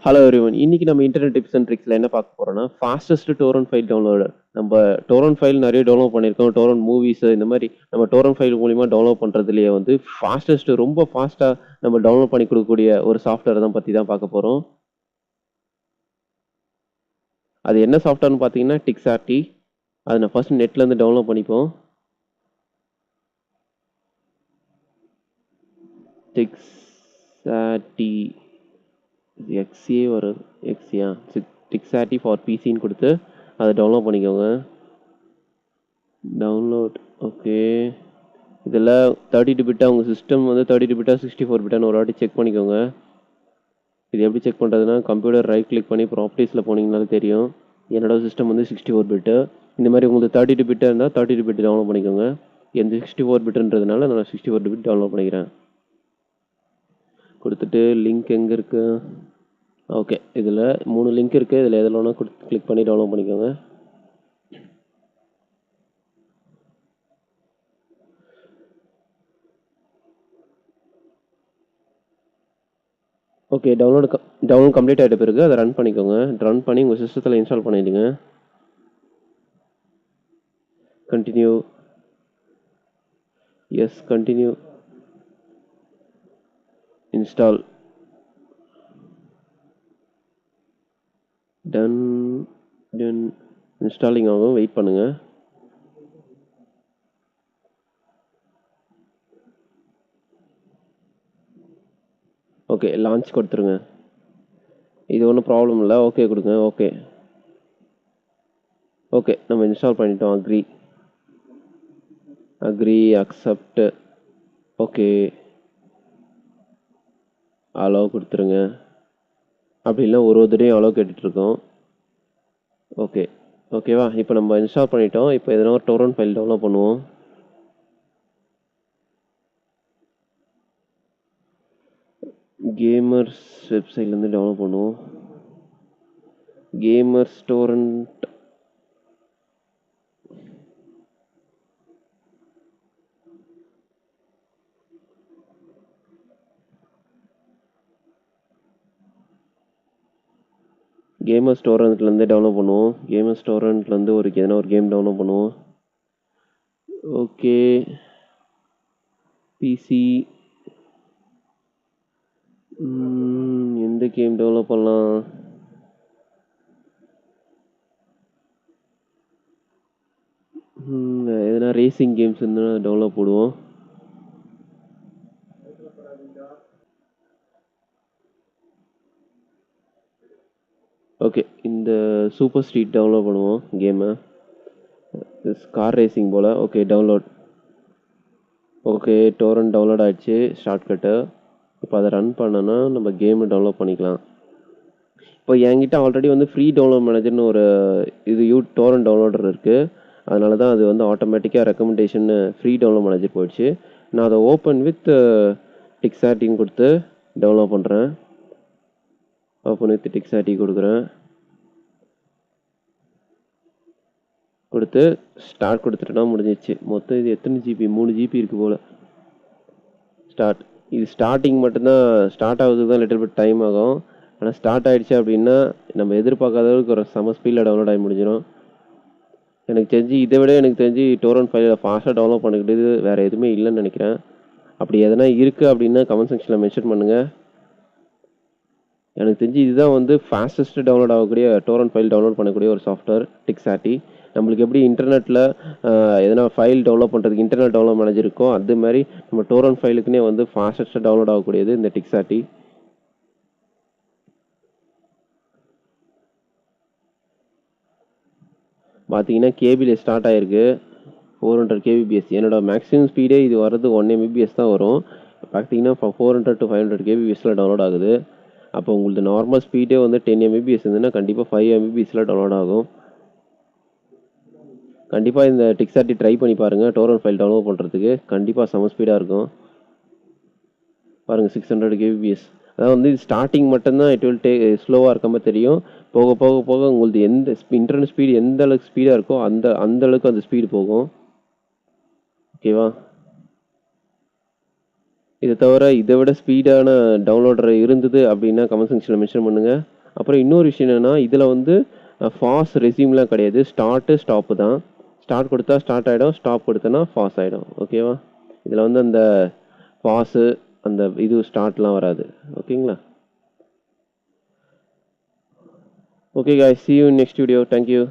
Hello everyone, இன்னைக்கு நம்ம internet tips and ட்ரிக்ஸ்ல என்ன பார்க்க போறோம்னா ஃபாஸ்டஸ்ட் டோரண்ட் ஃபைல் டவுன்லோடர். நம்ம டோரண்ட் ஃபைல் நிறைய டவுன்லோட் பண்ணியிருக்கோம். டோரண்ட் மூவிஸ் இந்த மாதிரி நம்ம டோரண்ட் ஃபைல் மூலிமா டவுன்லோட் பண்ணுறதுலேயே வந்து ஃபாஸ்டஸ்ட் ரொம்ப ஃபாஸ்ட்டாக நம்ம டவுன்லோட் பண்ணி கொடுக்கக்கூடிய ஒரு சாஃப்ட்வேர் தான் பற்றி தான் பார்க்க போகிறோம். அது என்ன சாஃப்ட்வேர்னு பார்த்தீங்கன்னா டிக்ஸார்டி. அதை நான் ஃபர்ஸ்ட் நெட்லேருந்து டவுன்லோட் பண்ணிப்போம். டிக்ஸார்டி எக்ஸே வரும், எக்ஸியா டிக்ஸார்டி ஃபார் பிசின்னு கொடுத்து அதை டவுன்லோட் பண்ணிக்கோங்க. Download okay. இதில் 32 பிட்டாக உங்கள் சிஸ்டம் வந்து 32 பிட்டா 64 பிட்டான்னு ஒரு வாட்டி செக் பண்ணிக்கோங்க. இது எப்படி செக் பண்ணுறதுன்னா கம்ப்யூட்டர் ரைட் கிளிக் பண்ணி ப்ராப்பர்ட்டிஸில் போனீங்கனாலும் தெரியும். என்னோட சிஸ்டம் வந்து 64 பிட்டு. இந்த மாதிரி உங்களுக்கு 32 பிட்டாக இருந்தால் 32 பிட் டவுன்லோட் பண்ணிக்கோங்க. எந்த 64 பிட்டுன்றதுனால நான் 64 பிட் டவுன்லோட் பண்ணிக்கிறேன். கொடுத்துட்டு லிங்க் எங்கே இருக்குது? ஓகே, இதில் 3 லிங்க் இருக்குது. இதில் எதில் வேணால் கிளிக் பண்ணி டவுன்லோட் பண்ணிக்கோங்க. ஓகே, டவுன்லோட் கம்ப்ளீட் ஆகிட்ட பிறகு அதை ரன் பண்ணிக்கோங்க. ரன் பண்ணி உங்கள் சிஸ்டத்தில் இன்ஸ்டால் பண்ணிடுங்க. Continue. Yes, continue. Install. Done installing ஆகும், வெயிட் பண்ணுங்கள். ஓகே, லான்ச் கொடுத்துருங்க. இது ஒன்றும் ப்ராப்ளம் இல்லை. ஓகே கொடுங்க. ஓகே ஓகே, நம்ம இன்ஸ்டால் பண்ணிட்டோம். Agree accept. ஓகே, அலோவ் கொடுத்துருங்க. அப்படி இல்லை ஒரு தடையும் அலோவ் கேட்டுட்ருக்கோம். ஓகேவா? இப்போ நம்ம இன்ஸ்டால் பண்ணிட்டோம். இப்போ எதனா ஒரு டோரண்ட் ஃபைல் டவுன்லோட் பண்ணுவோம். கேமர்ஸ் வெப்சைட்லேருந்து டவுன்லோட் பண்ணுவோம். Gamers torrent. கேமர்ஸ் டோரண்ட்லேருந்து டவுன்லோட் பண்ணுவோம். கேமர்ஸ் டோரண்ட்லேருந்து எதனா ஒரு கேம் டவுன்லோட் பண்ணுவோம். ஓகே, பிசி எந்த கேம் டவுன்லோட் பண்ணலாம்? எதனா ரேசிங் கேம்ஸ் இருந்தால் டவுன்லோட் போடுவோம். ஓகே, இந்த சூப்பர் ஸ்ட்ரீட் டவுன்லோட் பண்ணுவோம் கேமை. கார் ரேசிங் போல். Okay, download. Okay, torrent download ஆகிடுச்சு. ஷார்ட்கட்டு. இப்போ அதை ரன் பண்ணோன்னா நம்ம கேமை டவுன்லோட் பண்ணிக்கலாம். இப்போ என்கிட்ட ஆல்ரெடி வந்து ஃப்ரீ டவுன்லோட் மேனேஜர்னு ஒரு டோரண்ட் டவுன்லோடர் இருக்குது. அதனால தான் அது வந்து ஆட்டோமேட்டிக்காக ரெக்கமெண்டேஷன் ஃப்ரீ டவுன்லோட் மேனேஜர் போயிடுச்சு. நான் அதை ஓப்பன் வித் டிக்ஸார்டின்னு கொடுத்து டவுன்லோட் பண்ணுறேன். ஓப்பன் வித் டிக்ஸார்டி கொடுக்குறேன். கொடுத்து ஸ்டார்ட் கொடுத்துட்டோன்னா முடிஞ்சிச்சு. மொத்தம் இது எத்தனை ஜிபி? 3 ஜிபி இருக்குது போல். ஸ்டார்ட். இது ஸ்டார்டிங் மட்டும்தான். ஸ்டார்ட் ஆகுறதுக்கு தான் லிட்டில் பிட் டைம் ஆகும். ஆனால் ஸ்டார்ட் ஆகிடுச்சு அப்படின்னா நம்ம எதிர்பார்க்காத அளவுக்கு ஒரு செம ஸ்பீடில் டவுன்லோட் ஆகி முடிஞ்சிடும். எனக்கு தெரிஞ்சு டோரண்ட் ஃபைலில் ஃபாஸ்ட்டாக டவுன்லோட் பண்ணிக்கிட்டு வேறு எதுவுமே இல்லைன்னு நினைக்கிறேன். அப்படி எதனா இருக்குது அப்படின்னா கமெண்ட் செக்ஷனில் மென்ஷன் பண்ணுங்கள். எனக்கு தெரிஞ்சு இதுதான் வந்து ஃபாஸ்டஸ்ட் டவுன்லோட் ஆகக்கூடிய டோரண்ட் ஃபைல் டவுன்லோட் பண்ணக்கூடிய ஒரு சாஃப்ட்வேர் டிக்ஸார்டி. நம்மளுக்கு எப்படி இன்டர்நெட்டில் எதனா ஃபைல் டவுன்லோட் பண்ணுறதுக்கு இன்டர்நெட் டவுன்லோட் மேனேஜர் இருக்கும், அது மாதிரி நம்ம டோரண்ட் ஃபைலுக்குன்னே வந்து ஃபாஸ்டஸ்ட்டாக டவுன்லோட் ஆகக்கூடியது இந்த டிக்ஸார்டி. பார்த்தீங்கன்னா கேபியில் ஸ்டார்ட் ஆகிருக்கு. 400 kbps. என்னோட மேக்ஸிமம் ஸ்பீடே இது வர்றது 1 mbps தான் வரும். பார்த்தீங்கன்னா 400 to 500 kbpஸில் டவுன்லோட் ஆகுது. அப்போ உங்களுக்கு நார்மல் ஸ்பீடே வந்து 10 mbps இருந்ததுன்னா கண்டிப்பாக 5 mbpஸில் டவுன்லோட் ஆகும். கண்டிப்பாக இந்த டிக்ஸார்டி ட்ரை பண்ணி பாருங்கள். டோரண்ட் ஃபைல் டவுன்லோட் பண்ணுறதுக்கு கண்டிப்பாக செம ஸ்பீடாக இருக்கும். பாருங்கள், 600 kbps. அதாவது வந்து ஸ்டார்டிங் மட்டும்தான் இட் வில் ஸ்லோவாக இருக்க மாதிரி தெரியும். போக போக போக உங்களுக்கு எந்த இன்டர்நெட் ஸ்பீடு எந்த அளவுக்கு ஸ்பீடாக இருக்கோ அந்த அளவுக்கு அந்த ஸ்பீடு போகும். ஓகேவா? இதை தவிர இதை விட ஸ்பீடான டவுன்லோடர் இருந்தது அப்படின்னா கமெண்ட் செக்ஷனில் மென்ஷன் பண்ணுங்கள். அப்புறம் இன்னொரு விஷயம் என்னென்னா, இதில் வந்து ஃபாஸ்ட் ரெஸ்யூம்லாம் கிடையாது. ஸ்டார்ட்டு ஸ்டாப்பு தான். ஸ்டார்ட் கொடுத்தா ஸ்டார்ட் ஆகிடும், ஸ்டாப் கொடுத்தனா ஃபாஸ்ட் ஆகிடும். ஓகேவா? இதில் வந்து அந்த பாஸு அந்த இது ஸ்டார்ட்லாம் வராது. ஓகேங்களா? Okay guys, see you in next video. Thank you.